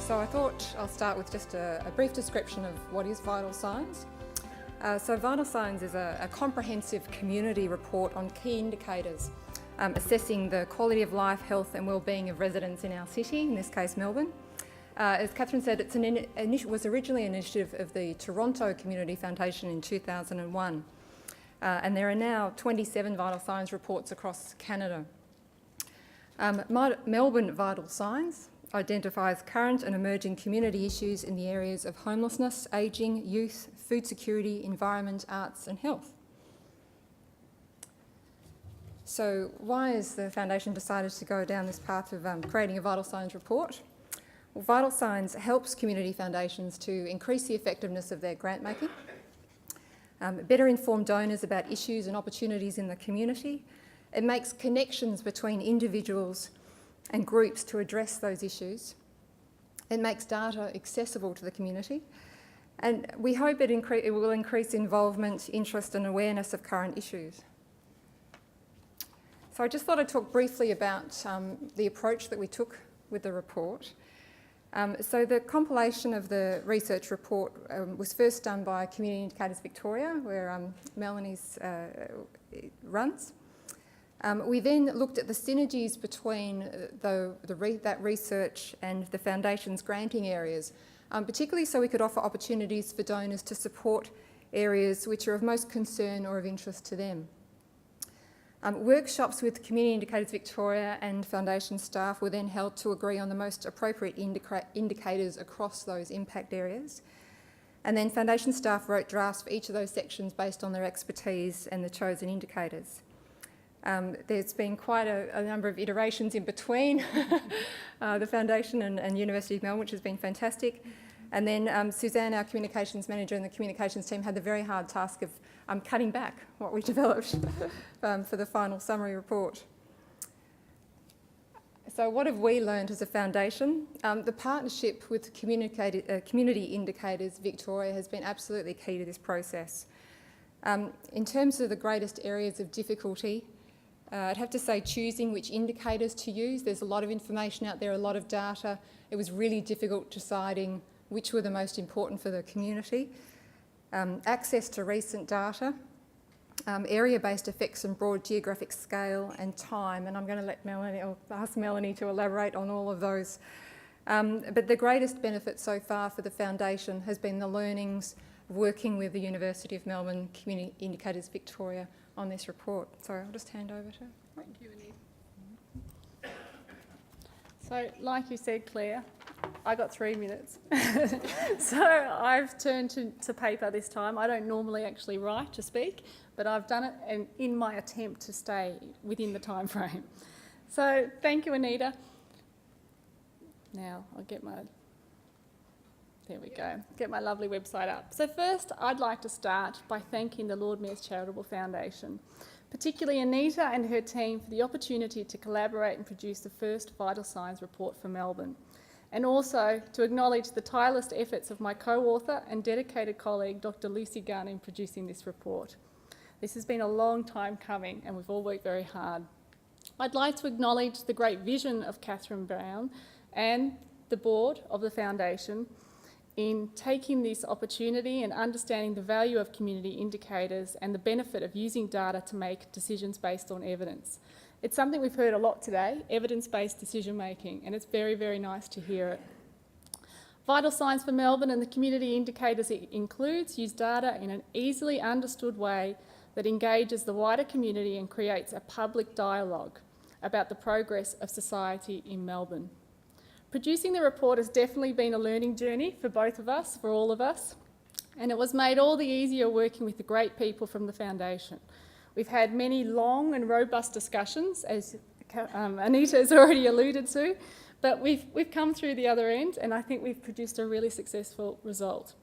So I thought I'll start with just a brief description of what is Vital Signs. So Vital Signs is a comprehensive community report on key indicators assessing the quality of life, health and wellbeing of residents in our city, in this case Melbourne. As Catherine said, it was originally an initiative of the Toronto Community Foundation in 2001. And there are now 27 Vital Signs reports across Canada. Melbourne Vital Signs identifies current and emerging community issues in the areas of homelessness, ageing, youth, food security, environment, arts and health. So why has the Foundation decided to go down this path of creating a Vital Signs report? Well, Vital Signs helps community foundations to increase the effectiveness of their grant making, better inform donors about issues and opportunities in the community. It makes connections between individuals and groups to address those issues. It makes data accessible to the community. And we hope it will increase involvement, interest and awareness of current issues. So I just thought I'd talk briefly about the approach that we took with the report. So the compilation of the research report was first done by Community Indicators Victoria, where Melanie runs. We then looked at the synergies between that research and the Foundation's granting areas, particularly so we could offer opportunities for donors to support areas which are of most concern or of interest to them. Workshops with Community Indicators Victoria and Foundation staff were then held to agree on the most appropriate indicators across those impact areas. And then Foundation staff wrote drafts for each of those sections based on their expertise and the chosen indicators. There's been quite a number of iterations in between the Foundation and University of Melbourne, which has been fantastic. And then Suzanne, our communications manager and the communications team, had the very hard task of cutting back what we developed for the final summary report. So what have we learned as a foundation? The partnership with Community Indicators Victoria has been absolutely key to this process. In terms of the greatest areas of difficulty, I'd have to say choosing which indicators to use. There's a lot of information out there, a lot of data. It was really difficult deciding which were the most important for the community. Access to recent data, area-based effects and broad geographic scale and time, and I'm going to ask Melanie to elaborate on all of those. But the greatest benefit so far for the Foundation has been the learnings of working with the University of Melbourne Community Indicators Victoria on this report. So I'll just hand over to her. Thank you, Anita. So, like you said, Claire, I got 3 minutes. So I've turned to paper this time. I don't normally actually write to speak, but I've done it in my attempt to stay within the time frame. So thank you, Anita. Now I'll get my lovely website up. So first, I'd like to start by thanking the Lord Mayor's Charitable Foundation, particularly Anita and her team for the opportunity to collaborate and produce the first Vital Signs report for Melbourne, and also to acknowledge the tireless efforts of my co-author and dedicated colleague, Dr. Lucy Gunn, in producing this report. This has been a long time coming and we've all worked very hard. I'd like to acknowledge the great vision of Catherine Brown and the board of the Foundation in taking this opportunity and understanding the value of community indicators and the benefit of using data to make decisions based on evidence. It's something we've heard a lot today, evidence-based decision making, and it's very, very nice to hear it. Vital Signs for Melbourne and the community indicators it includes use data in an easily understood way that engages the wider community and creates a public dialogue about the progress of society in Melbourne. Producing the report has definitely been a learning journey for both of us, for all of us, and it was made all the easier working with the great people from the Foundation. We've had many long and robust discussions, as Anita has already alluded to, but we've come through the other end and I think we've produced a really successful result.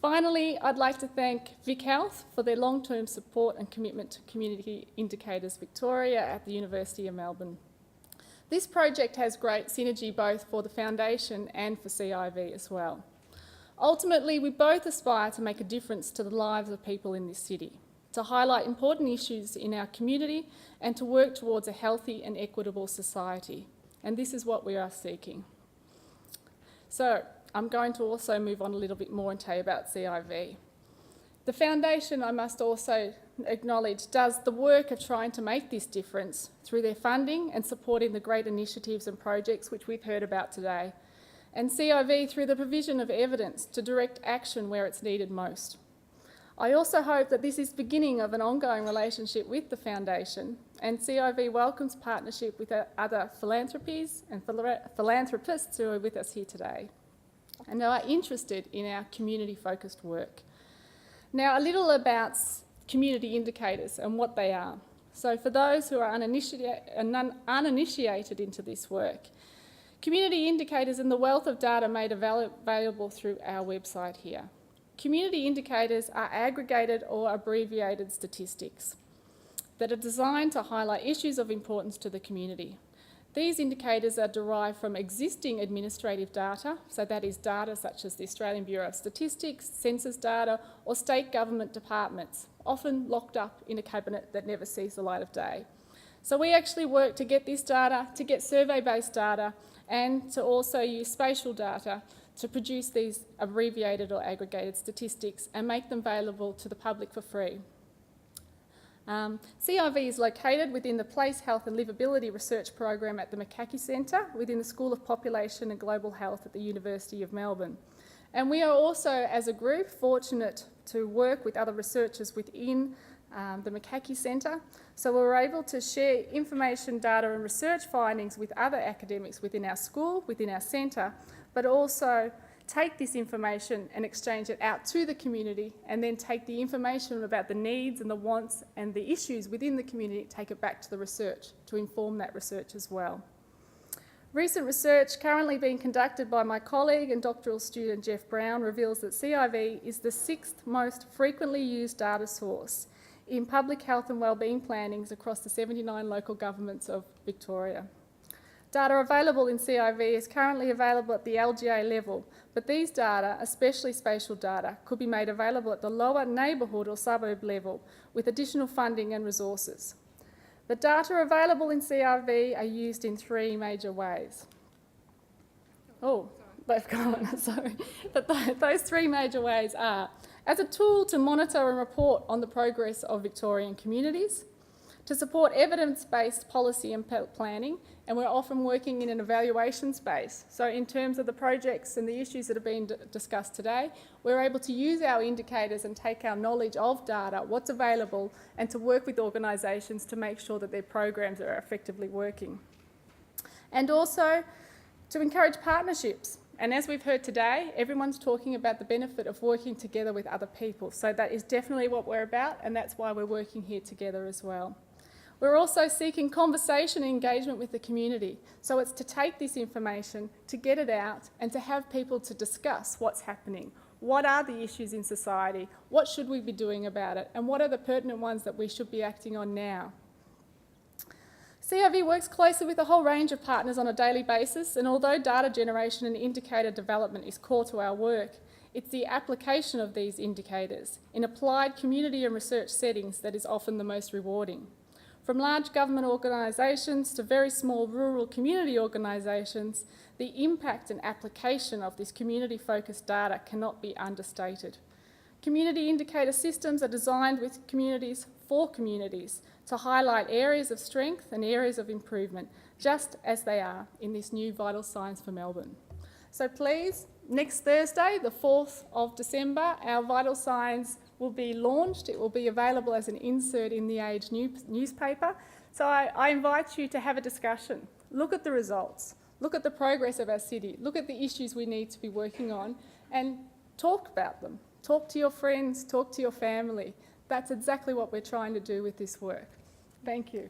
Finally, I'd like to thank Vic Health for their long-term support and commitment to Community Indicators Victoria at the University of Melbourne. This project has great synergy both for the Foundation and for CIV as well. Ultimately, we both aspire to make a difference to the lives of people in this city, to highlight important issues in our community and to work towards a healthy and equitable society. And this is what we are seeking. So I'm going to also move on a little bit more and tell you about CIV. The foundation, I must also acknowledge, does the work of trying to make this difference through their funding and supporting the great initiatives and projects which we've heard about today, and CIV through the provision of evidence to direct action where it's needed most. I also hope that this is the beginning of an ongoing relationship with the foundation, and CIV welcomes partnership with other philanthropies and philanthropists who are with us here today and are interested in our community-focused work. Now, a little about community indicators and what they are. So for those who are uninitiated into this work, community indicators and the wealth of data made available through our website here. Community indicators are aggregated or abbreviated statistics that are designed to highlight issues of importance to the community. These indicators are derived from existing administrative data, so that is data such as the Australian Bureau of Statistics, census data, or state government departments, often locked up in a cabinet that never sees the light of day. So we actually work to get this data, to get survey-based data, and to also use spatial data to produce these abbreviated or aggregated statistics and make them available to the public for free. CIV is located within the Place Health and Livability Research Program at the McCaughey Centre within the School of Population and Global Health at the University of Melbourne. And we are also, as a group, fortunate to work with other researchers within the McCaughey Centre. So we're able to share information, data and research findings with other academics within our school, within our centre, but also take this information and exchange it out to the community, and then take the information about the needs and the wants and the issues within the community, take it back to the research to inform that research as well. Recent research currently being conducted by my colleague and doctoral student Jeff Brown reveals that CIV is the 6th most frequently used data source in public health and wellbeing plannings across the 79 local governments of Victoria. Data available in CIV is currently available at the LGA level, but these data, especially spatial data, could be made available at the lower neighbourhood or suburb level with additional funding and resources. The data available in CIV are used in 3 major ways. Oh, they've gone, sorry. But those 3 major ways are as a tool to monitor and report on the progress of Victorian communities, to support evidence-based policy and planning, and we're often working in an evaluation space. So in terms of the projects and the issues that have been discussed today, we're able to use our indicators and take our knowledge of data, what's available, and to work with organisations to make sure that their programs are effectively working. And also to encourage partnerships. And as we've heard today, everyone's talking about the benefit of working together with other people. So that is definitely what we're about, and that's why we're working here together as well. We're also seeking conversation and engagement with the community. So it's to take this information, to get it out, and to have people to discuss what's happening. What are the issues in society? What should we be doing about it? And what are the pertinent ones that we should be acting on now? CIV works closely with a whole range of partners on a daily basis, and although data generation and indicator development is core to our work, it's the application of these indicators in applied community and research settings that is often the most rewarding. From large government organisations to very small rural community organisations, the impact and application of this community-focused data cannot be understated. Community indicator systems are designed with communities for communities to highlight areas of strength and areas of improvement, just as they are in this new Vital Signs for Melbourne. So please, next Thursday, the 4th of December, our Vital Signs will be launched. It will be available as an insert in the Age newspaper. So I invite you to have a discussion. Look at the results. Look at the progress of our city. Look at the issues we need to be working on and talk about them. Talk to your friends, talk to your family. That's exactly what we're trying to do with this work. Thank you.